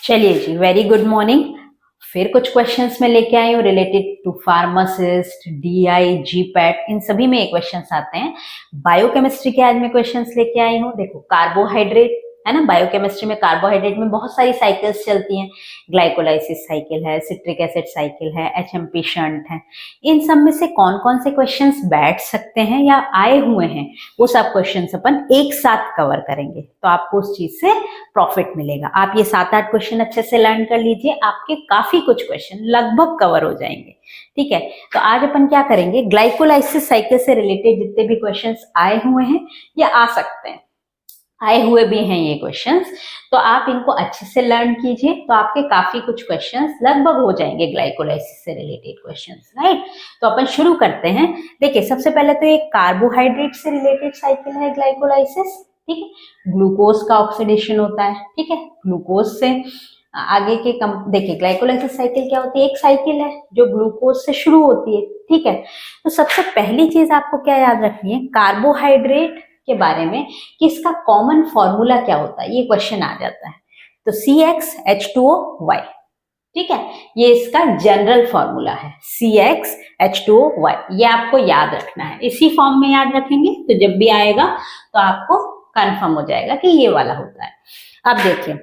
चलिए जी, very good morning. फिर कुछ क्वेश्चंस मैं लेके आई हूँ related to pharmacist, DI, GPAT, इन सभी में क्वेश्चंस आते हैं। बायोकेमिस्ट्री के आज मैं क्वेश्चंस लेके आई हूँ। देखो, कार्बोहाइड्रेट है ना, बायोकेमिस्ट्री में कार्बोहाइड्रेट में बहुत सारी साइकिल्स चलती हैं। ग्लाइकोलाइसिस साइकिल है, सिट्रिक एसिड साइकिल है, एचएमपी शंट है। इन सब में से कौन कौन से क्वेश्चंस बैठ सकते हैं या आए हुए हैं, वो सब क्वेश्चंस अपन एक साथ कवर करेंगे, तो आपको उस चीज से प्रॉफिट मिलेगा। आप ये 7-8 क्वेश्चन अच्छे से लर्न कर लीजिए, आपके काफी कुछ क्वेश्चन लगभग कवर हो जाएंगे। ठीक है, तो आज अपन क्या करेंगे, ग्लाइकोलाइसिस साइकिल से रिलेटेड जितने भी क्वेश्चंस आए हुए हैं या आ सकते हैं, आए हुए भी हैं ये क्वेश्चंस, तो आप इनको अच्छे से लर्न कीजिए, तो आपके काफी कुछ क्वेश्चंस लगभग हो जाएंगे ग्लाइकोलाइसिस से रिलेटेड क्वेश्चंस, राइट। तो अपन शुरू करते हैं। देखिए, सबसे पहले तो एक कार्बोहाइड्रेट से रिलेटेड साइकिल है ग्लाइकोलाइसिस। ठीक है, ग्लूकोज का ऑक्सीडेशन होता है। ठीक है, ग्लूकोज से आगे के देखिए, ग्लाइकोलाइसिस साइकिल क्या होती है, एक साइकिल है जो ग्लूकोज से शुरू होती है। ठीक है, तो सबसे पहली चीज आपको क्या याद रखनी है कार्बोहाइड्रेट के बारे में, कि इसका कॉमन फॉर्मूला क्या होता है, ये क्वेश्चन आ जाता है। तो CxH2O Y, ठीक है, ये इसका जनरल फॉर्मूला है, CxH2O Y। ये आपको याद रखना है, इसी फॉर्म में याद रखेंगे तो जब भी आएगा तो आपको कंफर्म हो जाएगा कि ये वाला होता है। अब देखिए,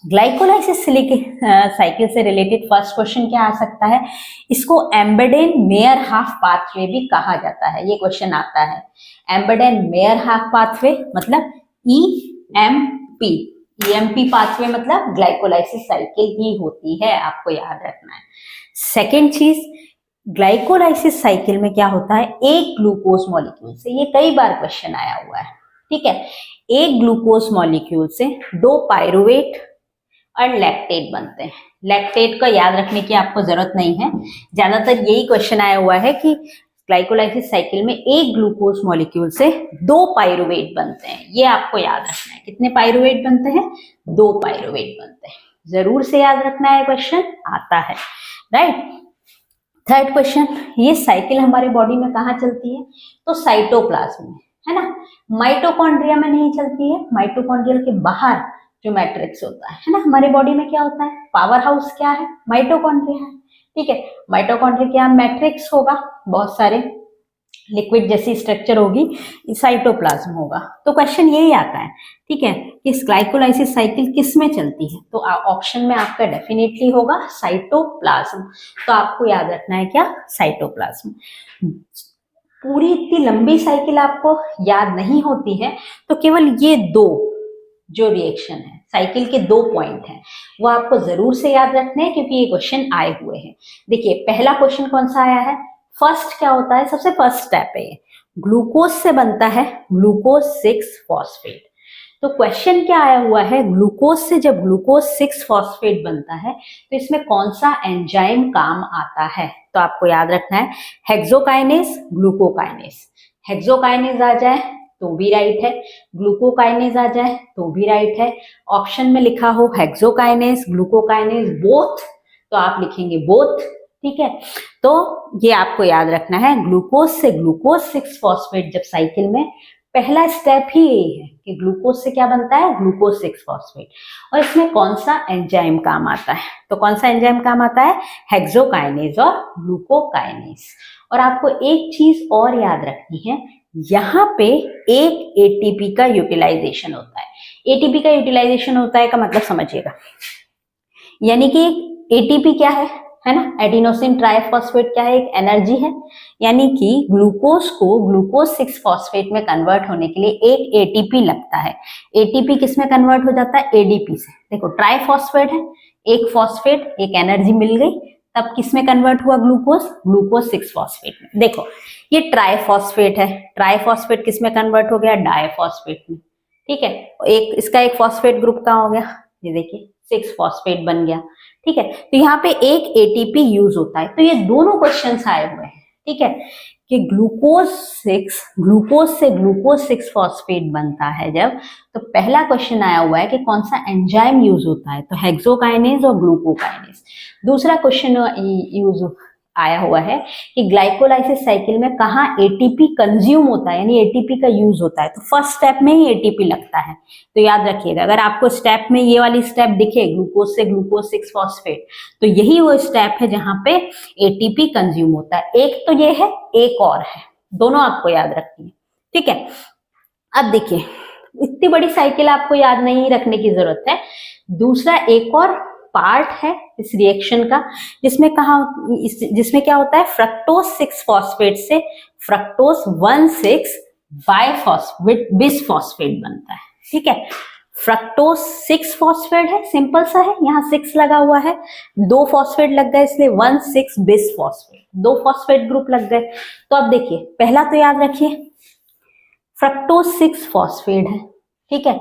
ग्लाइकोलाइसिस साइकिल से रिलेटेड फर्स्ट क्वेश्चन क्या आ सकता है, इसको एम्बेडेन मेयर हाफ पाथवे भी कहा जाता है। ये क्वेश्चन आता है, एम्बेडेन मेयर हाफ पाथवे मतलब EMP। EMP पाथवे मतलब ग्लाइकोलाइसिस साइकिल ही होती है, आपको याद रखना है। सेकेंड चीज, ग्लाइकोलाइसिस साइकिल में क्या होता है, एक ग्लूकोज मॉलिक्यूल से, ये कई बार क्वेश्चन आया हुआ है। ठीक है, एक ग्लूकोज मॉलिक्यूल से 2 पायरुवेट और लैक्टेट बनते हैं। लैक्टेट को याद रखने की आपको जरूरत नहीं है, ज्यादातर यही क्वेश्चन आया हुआ है कि ग्लाइकोलाइसिस साइकिल में एक ग्लूकोज मॉलिक्यूल से 2 पायरुवेट बनते हैं। ये आपको याद रखना है, कितने पायरुवेट बनते हैं, 2 पायरुवेट बनते हैं। जरूर से याद रखना है, क्वेश्चन आता है, राइट। थर्ड क्वेश्चन, ये साइकिल हमारे बॉडी में कहाँ चलती है, तो साइटोप्लाज्म में, है ना। माइटोकॉन्ड्रिया में नहीं चलती है, माइटोकॉन्ड्रियल के बाहर जो मैट्रिक्स होता है ना, हमारे बॉडी में क्या होता है, पावर हाउस क्या है, माइटोकॉन्ड्रिया है। ठीक है, माइटोकॉन्ड्रिया क्या मैट्रिक्स होगा, बहुत सारे लिक्विड जैसी स्ट्रक्चर होगी, साइटोप्लाज्म होगा। तो क्वेश्चन यही आता है, ठीक है, इस ग्लाइकोलाइसिस साइकिल किस में चलती है, तो ऑप्शन में आपका डेफिनेटली होगा साइटोप्लाज्म। तो आपको याद रखना है क्या, साइटोप्लाज्म। पूरी इतनी लंबी साइकिल आपको याद नहीं होती है, तो केवल ये 2 जो रिएक्शन है, साइकिल के 2 पॉइंट हैं, वो आपको जरूर से याद रखने हैं, क्योंकि ये क्वेश्चन आए हुए हैं। देखिए, पहला क्वेश्चन कौन सा आया है, फर्स्ट क्या होता है, सबसे फर्स्ट स्टेप है ये, ग्लूकोज से बनता है ग्लूकोज 6 फॉस्फेट। तो क्वेश्चन क्या आया हुआ है, ग्लूकोज से जब ग्लूकोज 6 फॉस्फेट बनता है तो इसमें कौन सा एंजाइम काम आता है, तो आपको याद रखना है हेक्सोकाइनेज, ग्लूकोकाइनेज। हेक्सोकाइनेज आ जाए तो भी राइट है, ग्लूकोकाइनेज आ जाए तो भी राइट है। ऑप्शन में लिखा हो हेक्सोकाइनेज, ग्लूकोकाइनेज, बोथ, तो आप लिखेंगे बोथ। ठीक है, तो ये आपको याद रखना है, ग्लूकोज से ग्लूकोज 6 फॉस्फेट जब साइकिल में, पहला स्टेप ही यही है कि ग्लूकोज से क्या बनता है, ग्लूकोज 6 फॉस्फेट। और इसमें कौन सा एंजाइम काम आता है, तो कौन सा एंजाइम काम आता है, हेक्सोकाइनेज और ग्लूकोकाइनेज। और आपको एक चीज और याद रखनी है, यहाँ पे एक एटीपी का यूटिलाइजेशन होता है। एटीपी का यूटिलाइजेशन होता है का मतलब समझिएगा, यानी कि एटीपी क्या है ना, एडिनोसिन ट्राइफॉस्फेट क्या है, एक एनर्जी है। यानी कि ग्लूकोज को ग्लूकोज 6 फॉस्फेट में कन्वर्ट होने के लिए एक एटीपी लगता है। एटीपी किस में कन्वर्ट हो जाता है, एडीपी से। देखो, ट्राइफॉस्फेट है, एक फॉस्फेट, एक एनर्जी मिल गई, तब किस में कन्वर्ट हुआ, ग्लूकोज, ग्लूकोज 6 फॉस्फेट में। देखो, ये ट्राइफॉस्फेट है, ट्राइफॉस्फेट किस में कन्वर्ट हो गया, डाइफॉस्फेट में। ठीक है, एक इसका एक फॉस्फेट ग्रुप का हो गया, ये देखिए 6 फॉस्फेट बन गया। ठीक है, तो यहाँ पे एक एटीपी यूज होता है। तो ये दोनों क्वेश्चंस आए हुए हैं, ठीक है, कि ग्लूकोज से ग्लूकोज 6 फॉस्फेट बनता है जब, तो पहला क्वेश्चन आया हुआ है कि कौन सा एंजाइम यूज होता है, तो हेक्सोकाइनेज और ग्लूकोकाइनेज। दूसरा क्वेश्चन यूज आया हुआ है कि ग्लाइकोलाइसिस साइकिल में कहाँ एटीपी कंज्यूम होता है, यानी एटीपी का यूज होता है, तो फर्स्ट स्टेप में ही एटीपी लगता है। तो याद रखिएगा, अगर आपको स्टेप में ये वाली स्टेप दिखे ग्लूकोज से ग्लूकोज 6 फॉस्फेट, तो यही वो स्टेप है जहां पे एटीपी कंज्यूम होता है। एक तो ये है, एक और है, दोनों आपको याद रखनी है, ठीक है। अब देखिए, इतनी बड़ी साइकिल आपको याद नहीं रखने की जरूरत है। दूसरा एक और पार्ट है इस रिएक्शन का, जिसमें क्या होता है, फ्रक्टोज 6 फॉस्फेट से फ्रक्टोज 1,6 बाइफॉस्फेट बिसफॉस्फेट बनता है, ठीक है। फ्रक्टोज 6 फॉस्फेट है, सिंपल सा है, यहाँ 6 लगा हुआ है, 2 फॉस्फेट लग गए इसलिए 1,6 बिसफॉस्फेट, 2 फॉस्फेट ग्रुप लग गए। तो अब देखिए, पहला तो याद रखिए फ्रक्टोज 6 फॉस्फेट है, ठीक है,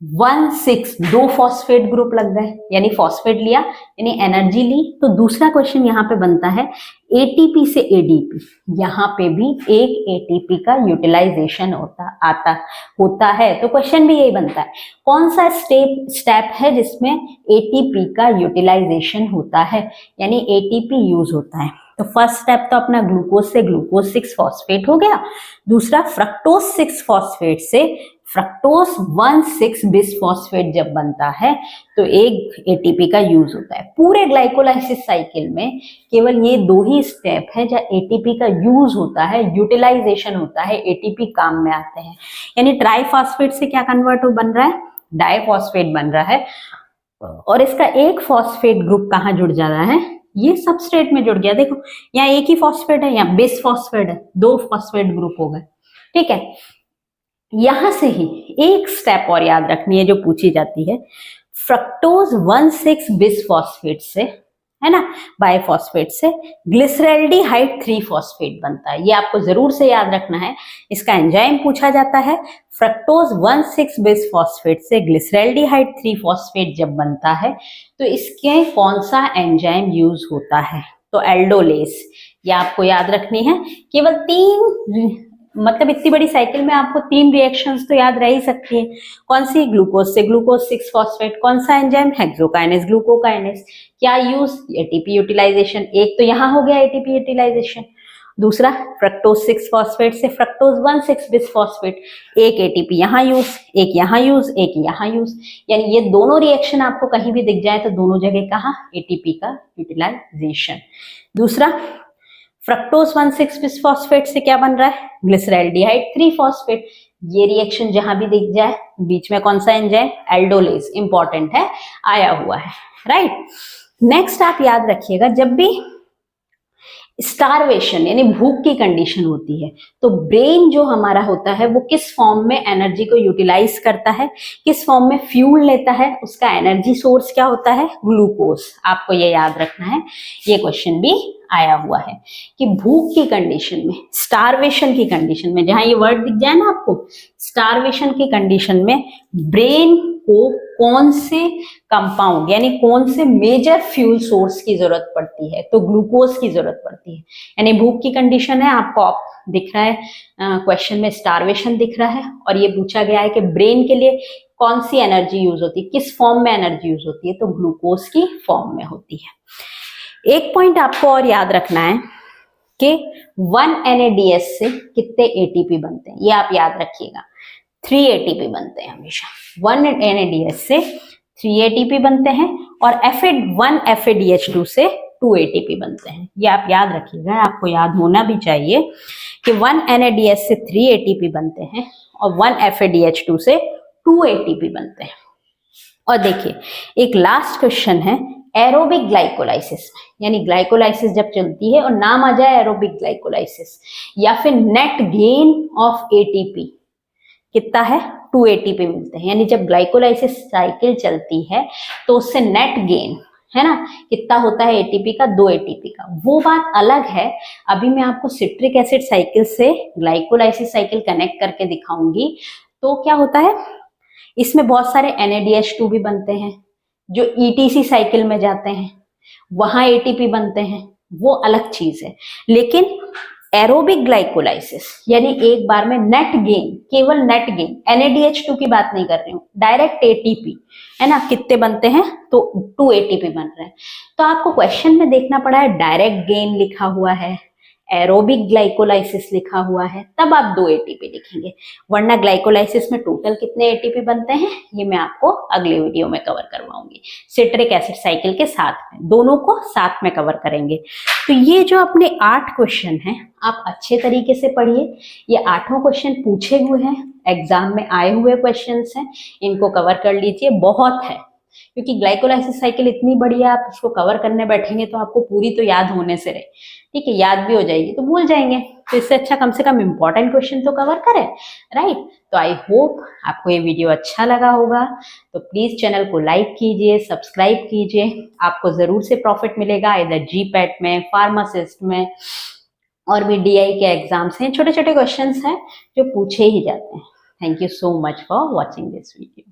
1,6 2 फॉस्फेट ग्रुप लग गए, यानी फॉस्फेट लिया यानी एनर्जी ली। तो दूसरा क्वेश्चन यहाँ पे बनता है एटीपी से एडीपी, यहाँ पे भी एक एटीपी का यूटिलाइजेशन होता है। तो क्वेश्चन भी यही बनता है, कौन सा स्टेप है जिसमें एटीपी का यूटिलाइजेशन होता है, यानी एटीपी यूज होता है। तो फर्स्ट स्टेप तो अपना ग्लूकोज से ग्लूकोज 6 फॉस्फेट हो गया, दूसरा फ्रक्टोज 6 फॉस्फेट से फ्रक्टोज 1,6 बिसफॉस्फेट जब बनता है तो एक एटीपी का यूज होता है। पूरे ग्लाइकोलाइसिस साइकिल में केवल ये 2 ही स्टेप है जहाँ एटीपी का यूज होता है, यूटिलाइजेशन होता है, एटीपी काम में आते हैं। यानी ट्राइफॉस्फेट से क्या कन्वर्ट बन रहा है, डाइफॉस्फेट बन रहा है, और इसका एक फॉस्फेट ग्रुप कहाँ जुड़ जा रहा है, ये सबस्ट्रेट में जुड़ गया। देखो यहाँ एक ही फॉस्फेट है, यहाँ बिसफॉस्फेट है, 2 फॉस्फेट ग्रुप हो गए, ठीक है। यहां से ही एक स्टेप और याद रखनी है जो पूछी जाती है, फ्रक्टोज 1,6 बिसफॉस्फेट से, है ना, बाइफॉस्फेट से ग्लिसरैल्डिहाइड 3 फॉस्फेट बनता है। ये आपको जरूर से याद रखना है, इसका एंजाइम पूछा जाता है। फ्रक्टोज 1,6 बिसफॉस्फेट से ग्लिसरैल्डिहाइड 3 फॉस्फेट जब बनता है तो इसके कौन सा एंजाइम यूज होता है, तो एल्डोलेस। ये आपको याद रखनी है। केवल 3, मतलब इतनी बड़ी साइकिल में आपको 3 रिएक्शंस तो याद रह ही सकती है। कौन सी, ग्लूकोज से ग्लूकोज 6 फॉस्फेट, कौन सा एंजाइम, हेक्सोकाइनेस ग्लूकोकाइनेस। क्या यूज, एटीपी यूटिलाइजेशन। एक तो यहाँ हो गया एटीपी यूटिलाइजेशन, दूसरा फ्रक्टोज 6 फॉस्फेट से फ्रक्टोज 1,6 बिसफॉस्फेट, एक एटीपी यहाँ यूज, एक यहाँ यूज, एक यहाँ यूज। यानी ये दोनों रिएक्शन आपको कहीं भी दिख जाए तो दोनों जगह कहाँ, एटीपी का यूटिलाइजेशन। दूसरा फ्रक्टोज 1,6 बिसफॉस्फेट से क्या बन रहा है, ग्लिसरैल्डिहाइड 3 फॉस्फेट। ये रिएक्शन जहां भी दिख जाए बीच में कौन सा एंजाइम, एल्डोलेस, इंपॉर्टेंट है, आया हुआ है, राइट। नेक्स्ट आप याद रखिएगा, जब भी स्टारवेशन यानी भूख की कंडीशन होती है तो ब्रेन जो हमारा होता है वो किस फॉर्म में एनर्जी को यूटिलाइज करता है, किस फॉर्म में फ्यूल लेता है, उसका एनर्जी सोर्स क्या होता है, ग्लूकोज। आपको ये याद रखना है, ये क्वेश्चन भी आया हुआ है कि भूख की कंडीशन में, स्टारवेशन की कंडीशन में, जहां ये वर्ड दिख जाए ना आपको, स्टारवेशन की कंडीशन में ब्रेन को कौन से कंपाउंड यानी कौन से मेजर फ्यूल सोर्स की जरूरत पड़ती है, तो ग्लूकोज की जरूरत पड़ती है। यानी भूख की कंडीशन है, आपको दिख रहा है क्वेश्चन में स्टारवेशन दिख रहा है, और ये पूछा गया है कि ब्रेन के लिए कौन सी एनर्जी यूज होती है, किस फॉर्म में एनर्जी यूज होती है, तो ग्लूकोज की फॉर्म में होती है। एक पॉइंट आपको और याद रखना है कि 1 NADH से कितने एटीपी बनते हैं, ये आप याद रखिएगा, 3 एटीपी बनते हैं हमेशा। 1 NADH से 3 एटीपी बनते हैं और 1 FADH2 से 2 एटीपी बनते हैं। ये आप याद रखिएगा, आपको याद होना भी चाहिए कि 1 NADH से 3 एटीपी बनते हैं और 1 FADH2 से 2 एटीपी बनते हैं। और देखिए एक लास्ट क्वेश्चन है एरोबिक ग्लाइकोलाइसिस में, यानी ग्लाइकोलाइसिस जब चलती है और नाम आ जाए एरोबिक ग्लाइकोलाइसिस, या फिर नेट गेन ऑफ एटीपी कितना है, 2 एटीपी मिलते हैं। यानी जब ग्लाइकोलाइसिस साइकिल चलती है तो उससे नेट गेन है ना कितना होता है, एटीपी का, 2 एटीपी का। वो बात अलग है, अभी मैं आपको सिट्रिक एसिड साइकिल से ग्लाइकोलाइसिस साइकिल कनेक्ट करके दिखाऊंगी। तो क्या होता है, इसमें बहुत सारे NADH2 भी बनते हैं जो ETC साइकिल में जाते हैं, वहां एटीपी बनते हैं, वो अलग चीज है। लेकिन एरोबिक ग्लाइकोलाइसिस यानी एक बार में नेट गेन, केवल नेट गेन, NADH2 की बात नहीं कर रही हूँ, डायरेक्ट ATP है ना, कितने बनते हैं तो 2 ATP बन रहे हैं। तो आपको क्वेश्चन में देखना पड़ा है डायरेक्ट गेन लिखा हुआ है, एरोबिक ग्लाइकोलाइसिस लिखा हुआ है, तब आप 2 ATP लिखेंगे, वरना ग्लाइकोलाइसिस में टोटल कितने ATP बनते हैं ये मैं आपको अगले वीडियो में कवर करवाऊंगी, सिट्रिक एसिड साइकिल के साथ में, दोनों को साथ में कवर करेंगे। तो ये जो अपने 8 क्वेश्चन हैं आप अच्छे तरीके से पढ़िए, ये 8 क्वेश्चन पूछे हुए हैं, एग्जाम में आए हुए क्वेश्चंस हैं, इनको कवर कर लीजिए, बहुत है, क्योंकि ग्लाइकोलाइसिस साइकिल इतनी बड़ी है, आप उसको कवर करने बैठेंगे तो आपको पूरी तो याद होने से रहे, ठीक है, याद भी हो जाएगी तो भूल जाएंगे, तो इससे अच्छा कम से कम इंपॉर्टेंट क्वेश्चन तो कवर करें, राइट। तो आई होप आपको ये वीडियो अच्छा लगा होगा, तो प्लीज चैनल को लाइक कीजिए, सब्सक्राइब कीजिए, आपको जरूर से प्रॉफिट मिलेगा, इधर GPAT में, फार्मासिस्ट में और भी DI के एग्जाम्स हैं, छोटे छोटे क्वेश्चंस हैं जो पूछे ही जाते हैं। Thank you so much for watching this video.